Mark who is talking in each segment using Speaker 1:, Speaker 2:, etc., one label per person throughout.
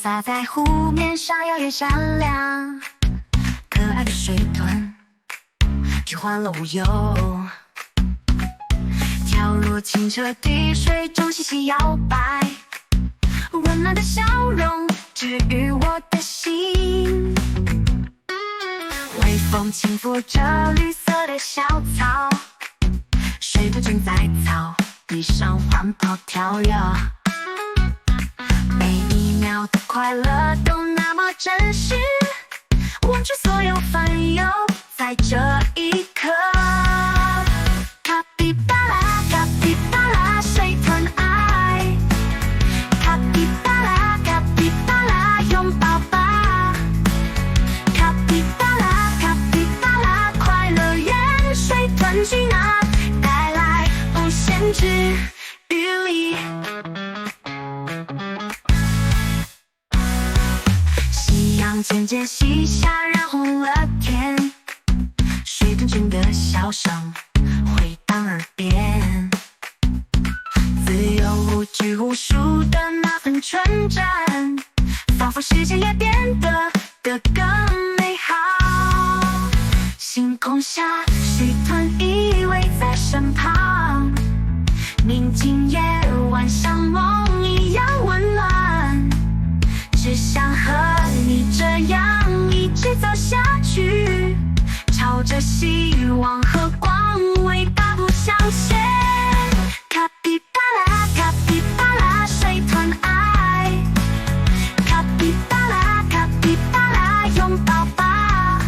Speaker 1: 洒在湖面上，耀眼闪亮。可爱的水豚，去欢乐无忧，跳入清澈滴水中细细摇摆，温暖的笑容治愈我的心。微风轻拂着绿色的小草，水豚正在草地上环跑跳跃，每一秒的快乐都那么真实，忘却所有烦忧，在这一刻。卡比巴拉，卡比巴拉，水豚爱。卡比巴拉，卡比巴拉，拥抱吧。卡比巴拉，卡比巴拉，快乐源水豚巨那，带来无限治愈力。夕阳渐渐西下，染红了天，水豚群的笑声回荡耳边，自由无拘无束的那份纯真，仿佛世界也变得更美好。星空下，水豚依偎在身旁，宁静夜晚像梦一样温暖，只想和你这样一直走下去，朝着希望和光伟大步向前。卡比巴拉，卡比巴拉，水豚爱。卡比巴拉，卡比巴拉，拥抱吧。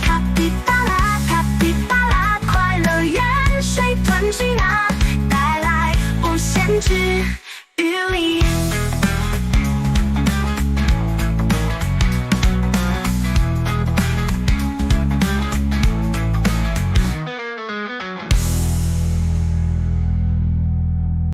Speaker 1: 卡比巴拉，卡比巴拉，快乐源水豚巨那，带来无限治愈力。